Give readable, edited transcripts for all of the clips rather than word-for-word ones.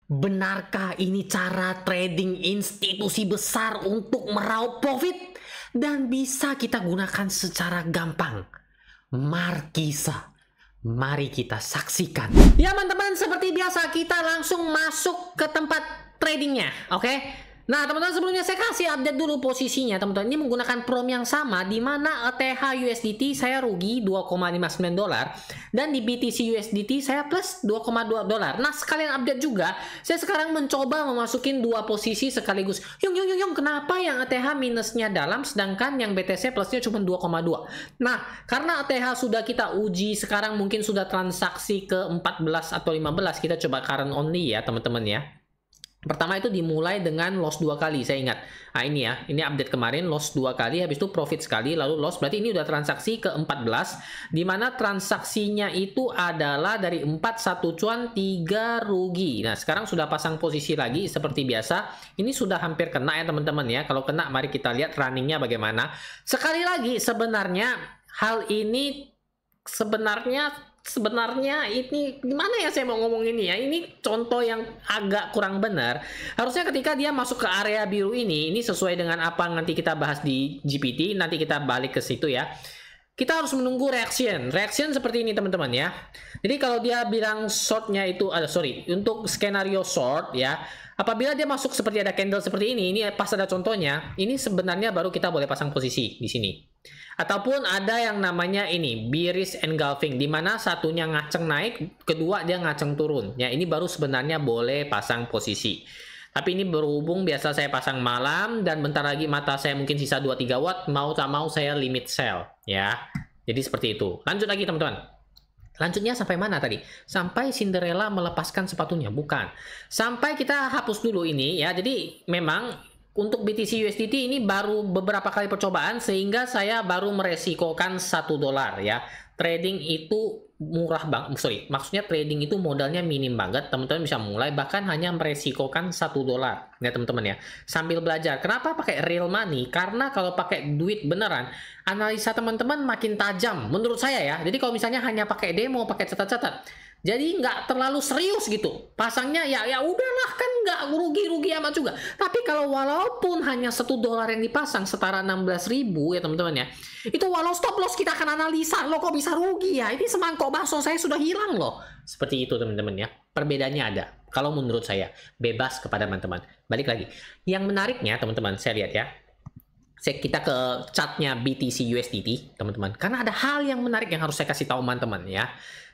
Benarkah ini cara trading institusi besar untuk meraup profit dan bisa kita gunakan secara gampang? Markisa, mari kita saksikan. Ya teman-teman, seperti biasa kita langsung masuk ke tempat tradingnya, oke? Nah teman-teman, sebelumnya saya kasih update dulu posisinya teman-teman. Ini menggunakan prom yang sama, di mana ETH USDT saya rugi 2,59 dolar dan di BTC USDT saya plus 2,2 dolar. Nah sekalian update juga, saya sekarang mencoba memasukin dua posisi sekaligus. Yung, kenapa yang ETH minusnya dalam sedangkan yang BTC plusnya cuma 2,2? Nah karena ETH sudah kita uji, sekarang mungkin sudah transaksi ke 14 atau 15. Kita coba current only ya teman-teman ya. Pertama itu dimulai dengan loss 2 kali, saya ingat. Nah ini ya, ini update kemarin loss 2 kali, habis itu profit sekali, lalu loss. Berarti ini udah transaksi ke 14, dimana transaksinya itu adalah dari 4 1 cuan 3 rugi. Nah sekarang sudah pasang posisi lagi seperti biasa. Ini sudah hampir kena ya teman-teman ya. Kalau kena mari kita lihat runningnya bagaimana. Sekali lagi sebenarnya hal ini sebenarnya ini gimana ya saya mau ngomong ini ya, ini contoh yang agak kurang benar. Harusnya ketika dia masuk ke area biru ini sesuai dengan apa nanti kita bahas di GPT, nanti kita balik ke situ ya. Kita harus menunggu reaction seperti ini teman-teman ya. Jadi kalau dia bilang shortnya itu untuk skenario short ya, apabila dia masuk seperti ada candle seperti ini pas ada contohnya, ini sebenarnya baru kita boleh pasang posisi di sini. Ataupun ada yang namanya ini bearish engulfing, di mana satunya ngaceng naik, kedua dia ngaceng turun. Ya ini baru sebenarnya boleh pasang posisi. Tapi ini berhubung biasa saya pasang malam dan bentar lagi mata saya mungkin sisa 2-3 watt, mau tak mau saya limit sell ya. Jadi seperti itu. Lanjut lagi teman-teman. Lanjutnya sampai mana tadi? Sampai Cinderella melepaskan sepatunya, bukan. Sampai kita hapus dulu ini ya. Jadi memang untuk BTC USDT ini baru beberapa kali percobaan sehingga saya baru meresikokan 1 dolar ya. Trading itu murah banget, maksudnya trading itu modalnya minim banget, teman-teman bisa mulai bahkan hanya meresikokan 1 dolar ya teman-teman ya, sambil belajar. Kenapa pakai real money? Karena kalau pakai duit beneran, analisa teman-teman makin tajam menurut saya ya. Jadi kalau misalnya hanya pakai demo, pakai catat-catat, jadi nggak terlalu serius gitu pasangnya, ya udahlah kan nggak rugi amat juga. Tapi kalau walaupun hanya 1 dolar yang dipasang setara 16.000 ya teman-teman ya, itu walau stop loss kita akan analisa, lo kok bisa rugi ya, ini semangkok bakso saya sudah hilang loh. Seperti itu teman-teman ya, perbedaannya ada. Kalau menurut saya bebas kepada teman-teman. Balik lagi, yang menariknya teman-teman, saya lihat ya, kita ke chartnya BTC USDT teman-teman, karena ada hal yang menarik yang harus saya kasih tahu teman-teman ya.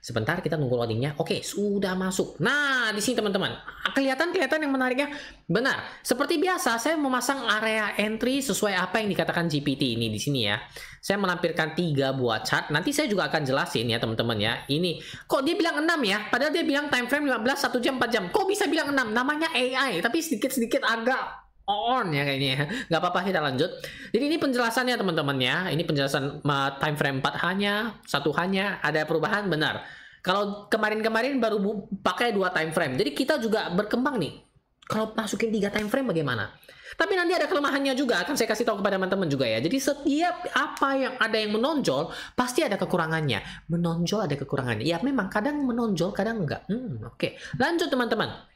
Sebentar kita nunggu loadingnya. Oke, sudah masuk. Nah di sini teman-teman kelihatan yang menariknya. Benar, seperti biasa saya memasang area entry sesuai apa yang dikatakan GPT ini di sini ya. Saya melampirkan 3 buah chart, nanti saya juga akan jelasin ya teman-teman ya. Ini kok dia bilang 6 ya, padahal dia bilang time frame 15, 1 jam, 4 jam. Kok bisa bilang 6? Namanya AI, tapi sedikit agak on ya kayaknya. Nggak apa-apa, kita lanjut. Jadi ini penjelasannya teman-teman ya. Ini penjelasan time frame 4 hanya, 1 hanya, ada perubahan benar. Kalau kemarin baru pakai 2 time frame. Jadi kita juga berkembang nih. Kalau masukin 3 time frame bagaimana? Tapi nanti ada kelemahannya juga, akan saya kasih tahu kepada teman-teman juga ya. Jadi setiap apa yang ada yang menonjol, pasti ada kekurangannya. Menonjol ada kekurangannya. Ya memang kadang menonjol, kadang enggak. Oke. Lanjut teman-teman.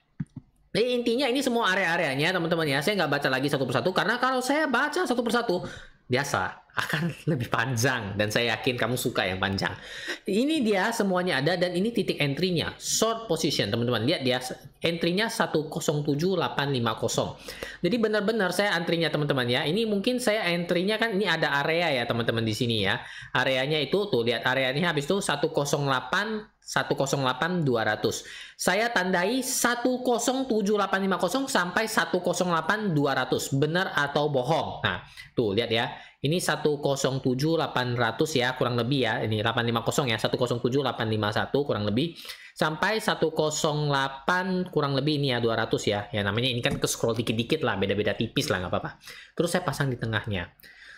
Jadi intinya ini semua area-areanya teman-teman ya. Saya nggak baca lagi satu persatu karena kalau saya baca satu persatu biasa akan lebih panjang dan saya yakin kamu suka yang panjang. Ini dia semuanya ada dan ini titik entry-nya. Short position teman-teman. Lihat dia entry-nya 107850. Jadi benar-benar saya entry-nya teman-teman ya. Ini mungkin saya entry-nya kan ini ada area ya teman-teman di sini ya. Areanya itu tuh lihat areanya habis itu 108 200. Saya tandai 107850 sampai 108200. Benar atau bohong? Nah, tuh lihat ya. Ini 107800 ya, kurang lebih ya. Ini 850 ya, 107851 kurang lebih sampai 108 kurang lebih ini ya 200 ya. Ya namanya ini kan ke scroll dikit-dikit lah, beda-beda tipis lah nggak apa-apa. Terus saya pasang di tengahnya.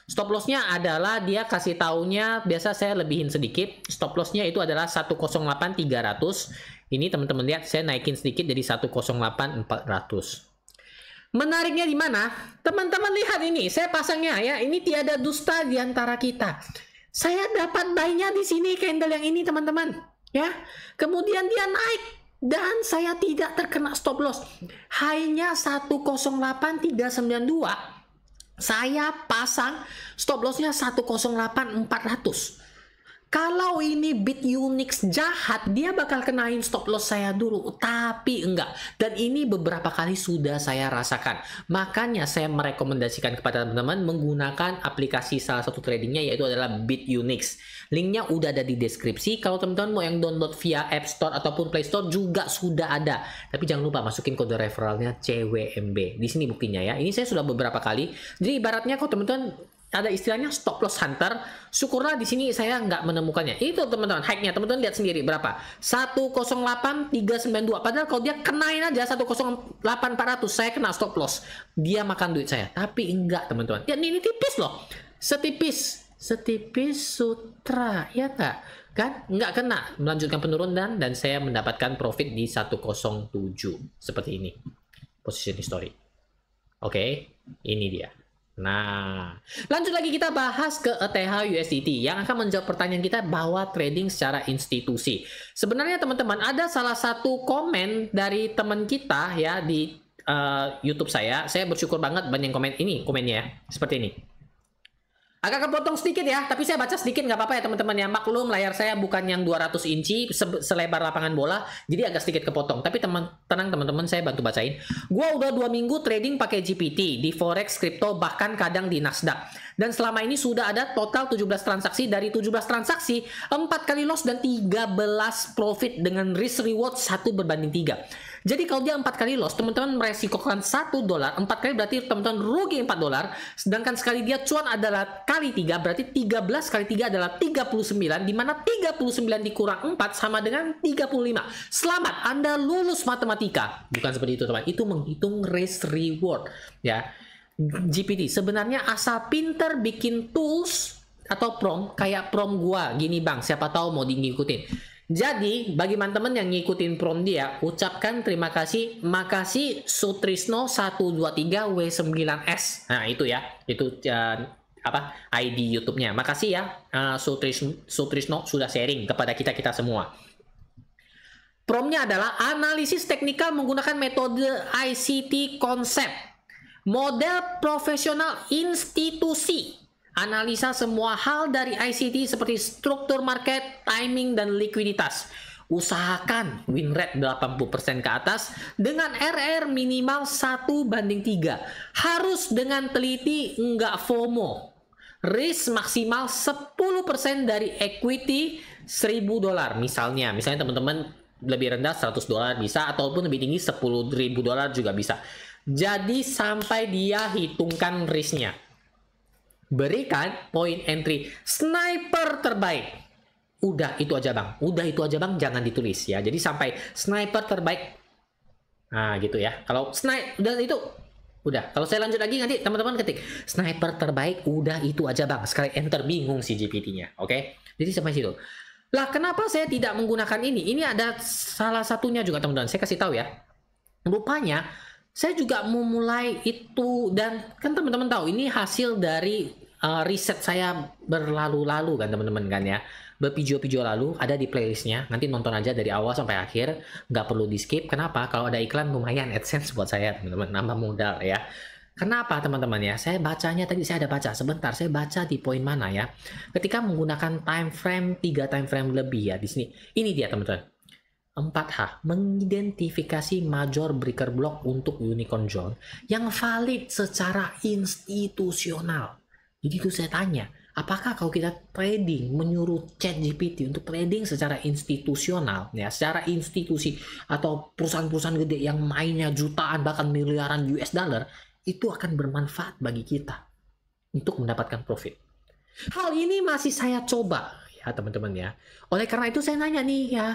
Stop lossnya adalah dia kasih taunya, biasa saya lebihin sedikit. Stop lossnya itu adalah 108300. Ini teman-teman lihat saya naikin sedikit jadi 108400. Menariknya di mana? Teman-teman lihat ini, saya pasangnya ya. Ini tiada dusta di antara kita. Saya dapat buy-nya di sini candle yang ini teman-teman. Ya. Kemudian dia naik Dan saya tidak terkena stop loss. Hanya 108.392. Saya pasang stop lossnya 108.400. Kalau ini BitUnix jahat, dia bakal kenain stop loss saya dulu. Tapi enggak. Dan ini beberapa kali sudah saya rasakan. Makanya saya merekomendasikan kepada teman-teman menggunakan aplikasi salah satu tradingnya, yaitu adalah BitUnix. Linknya udah ada di deskripsi. Kalau teman-teman mau yang download via App Store ataupun Play Store juga sudah ada. Tapi jangan lupa masukin kode referralnya CWMB. Di sini buktinya ya. Ini saya sudah beberapa kali. Jadi ibaratnya kalau teman-teman ada istilahnya stop loss hunter, syukurlah di sini saya nggak menemukannya. Itu teman-teman, hike-nya teman-teman lihat sendiri berapa? 108.392. Padahal kalau dia kenain aja 108.400, saya kena stop loss. Dia makan duit saya. Tapi enggak teman-teman. Ya ini tipis loh. Setipis sutra, ya nggak? Kan nggak kena, melanjutkan penurunan dan saya mendapatkan profit di 107 seperti ini. Position history. Oke, ini dia. Nah, lanjut lagi kita bahas ke ETH USDT yang akan menjawab pertanyaan kita bahwa trading secara institusi. Sebenarnya teman-teman ada salah satu komen dari teman kita ya di YouTube saya. Saya bersyukur banget banyak komen ini, komennya ya, seperti ini. Agak kepotong sedikit ya, tapi saya baca sedikit nggak apa-apa ya teman-teman ya. Maklum layar saya bukan yang 200 inci selebar lapangan bola, jadi agak sedikit kepotong. Tapi tenang teman-teman, saya bantu bacain. Gua udah 2 minggu trading pakai GPT di forex, kripto, bahkan kadang di Nasdaq. Dan selama ini sudah ada total 17 transaksi. Dari 17 transaksi, 4 kali loss dan 13 profit dengan risk reward 1/3. Jadi kalau dia 4 kali loss, teman-teman meresikokan $1, 4 kali berarti teman-teman rugi $4. Sedangkan sekali dia cuan adalah kali 3, berarti 13 kali 3 adalah 39, di mana 39 dikurang 4 sama dengan 35. Selamat, Anda lulus matematika. Bukan seperti itu teman, itu menghitung risk reward ya. GPT sebenarnya asal pinter bikin tools atau prompt kayak prompt gua gini bang, siapa tahu mau ngikutin. Jadi bagi teman-teman yang ngikutin prompt dia, ucapkan terima kasih, makasih Sutrisno 123 W9S. Nah itu ya, itu apa ID YouTube-nya. Makasih ya Sutrisno sudah sharing kepada kita semua. Promptnya adalah analisis teknikal menggunakan metode ICT konsep. Model profesional institusi. Analisa semua hal dari ICT seperti struktur market, timing, dan likuiditas. Usahakan win rate 80% ke atas dengan RR minimal 1/3. Harus dengan teliti, nggak FOMO. Risk maksimal 10% dari equity $1.000 misalnya. Misalnya teman-teman lebih rendah $100 bisa, ataupun lebih tinggi $10.000 juga bisa. Jadi sampai dia hitungkan risknya. Berikan point entry sniper terbaik. Udah itu aja bang. Udah itu aja bang, jangan ditulis ya. Jadi sampai sniper terbaik. Nah gitu ya. Kalau sniper udah itu. Udah. Kalau saya lanjut lagi nanti teman-teman ketik sniper terbaik. Udah itu aja bang. Sekali enter bingung si GPT-nya. Oke. Jadi sampai situ. Lah kenapa saya tidak menggunakan ini? Ini ada salah satunya juga teman-teman. Saya kasih tahu ya. Rupanya saya juga memulai itu, dan kan teman-teman tahu ini hasil dari riset saya berlalu-lalu kan teman-teman kan ya. Bervideo-video lalu ada di playlistnya, nanti nonton aja dari awal sampai akhir, nggak perlu di skip. Kenapa? Kalau ada iklan lumayan AdSense buat saya teman-teman, nambah modal ya. Kenapa teman-teman ya? Saya bacanya tadi, saya ada baca sebentar, saya baca di poin mana ya. Ketika menggunakan time frame 3 time frame lebih ya di sini. Ini dia teman-teman. 4H, mengidentifikasi major breaker block untuk unicorn zone yang valid secara institusional. Jadi itu saya tanya, apakah kalau kita trading menyuruh ChatGPT untuk trading secara institusional, ya secara institusi atau perusahaan-perusahaan gede yang mainnya jutaan bahkan miliaran US dollar, itu akan bermanfaat bagi kita untuk mendapatkan profit. Hal ini masih saya coba ya teman-teman ya. Oleh karena itu saya nanya nih ya,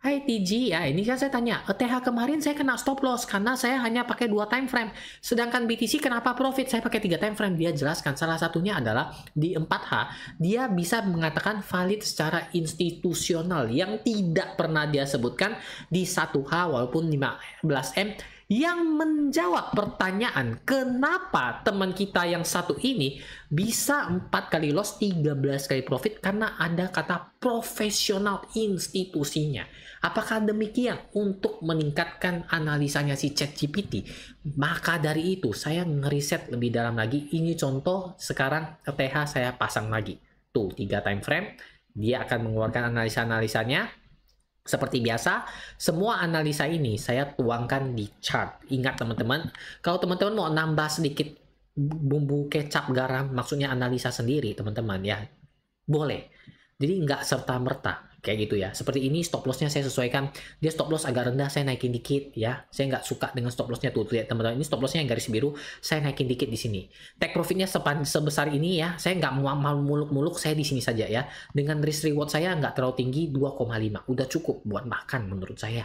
hai TG ya, ini kan saya tanya, ETH kemarin saya kena stop loss karena saya hanya pakai 2 time frame. Sedangkan BTC kenapa profit? Saya pakai 3 time frame. Dia jelaskan salah satunya adalah di 4H dia bisa mengatakan valid secara institusional yang tidak pernah dia sebutkan di 1H walaupun 15M yang menjawab pertanyaan kenapa teman kita yang satu ini bisa 4 kali loss 13 kali profit karena ada kata profesional institusinya. Apakah demikian untuk meningkatkan analisanya si ChatGPT? Maka dari itu saya ngeriset lebih dalam lagi. Ini contoh sekarang ETH saya pasang lagi. Tuh 3 time frame, dia akan mengeluarkan analisa-analisanya. Seperti biasa, semua analisa ini saya tuangkan di chart. Ingat teman-teman, kalau teman-teman mau nambah sedikit bumbu kecap garam, maksudnya analisa sendiri teman-teman ya, boleh. Jadi nggak serta-merta kayak gitu ya. Seperti ini stop lossnya saya sesuaikan. Dia stop loss agak rendah, saya naikin dikit ya. Saya nggak suka dengan stop lossnya tuh. Lihat teman-teman, ini stop lossnya yang garis biru, saya naikin dikit di sini. Take profitnya sebesar ini ya. Saya nggak mau muluk-muluk, saya di sini saja ya. Dengan risk reward saya nggak terlalu tinggi, 2,5. Udah cukup buat makan menurut saya.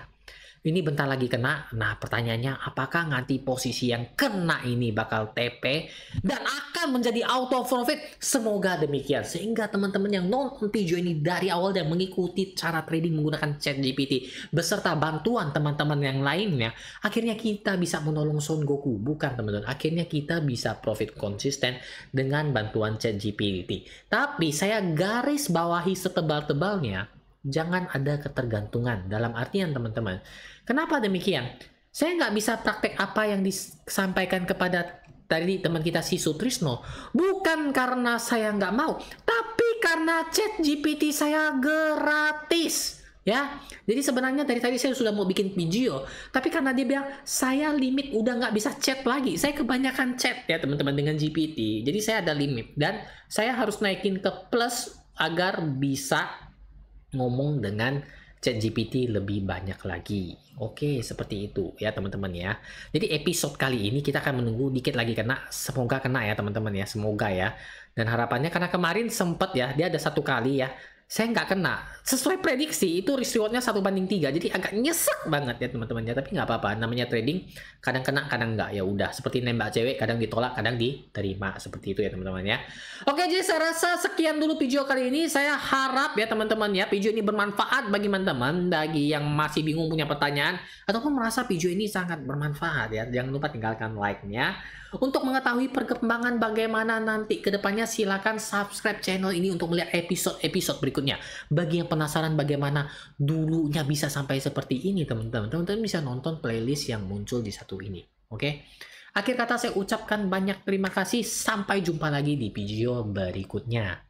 Ini bentar lagi kena. Nah, pertanyaannya apakah nanti posisi yang kena ini bakal TP dan akan menjadi auto profit? Semoga demikian. Sehingga teman-teman yang nonton video ini dari awal dan mengikuti cara trading menggunakan ChatGPT beserta bantuan teman-teman yang lainnya, akhirnya kita bisa menolong Son Goku. Bukan teman-teman, akhirnya kita bisa profit konsisten dengan bantuan ChatGPT. Tapi saya garis bawahi setebal-tebalnya, jangan ada ketergantungan. Dalam artian teman-teman, kenapa demikian? Saya nggak bisa praktek apa yang disampaikan kepada tadi teman kita si Sutrisno. Bukan karena saya nggak mau, tapi karena ChatGPT saya gratis. Ya, jadi sebenarnya dari tadi saya sudah mau bikin video, tapi karena dia bilang saya limit udah nggak bisa chat lagi. Saya kebanyakan chat ya teman-teman dengan GPT. Jadi saya ada limit dan saya harus naikin ke plus agar bisa ngomong dengan ChatGPT lebih banyak lagi. Oke, seperti itu ya teman-teman ya. Jadi episode kali ini kita akan menunggu dikit lagi kena. Semoga kena ya teman-teman ya. Semoga ya. Dan harapannya karena kemarin sempet ya, dia ada 1 kali ya. Saya nggak kena. Sesuai prediksi itu risk rewardnya 1/3. Jadi agak nyesek banget ya teman-teman ya. Tapi nggak apa-apa. Namanya trading kadang kena kadang nggak. Ya udah. Seperti nembak cewek kadang ditolak kadang diterima. Seperti itu ya teman-teman ya. Oke, jadi saya rasa sekian dulu video kali ini. Saya harap ya teman-teman ya video ini bermanfaat bagi teman-teman. Bagi yang masih bingung punya pertanyaan ataupun merasa video ini sangat bermanfaat ya. Jangan lupa tinggalkan like-nya. Untuk mengetahui perkembangan bagaimana nanti kedepannya silakan subscribe channel ini untuk melihat episode-episode berikutnya. Bagi yang penasaran bagaimana dulunya bisa sampai seperti ini teman-teman, teman-teman bisa nonton playlist yang muncul di satu ini. Oke. Akhir kata saya ucapkan banyak terima kasih. Sampai jumpa lagi di video berikutnya.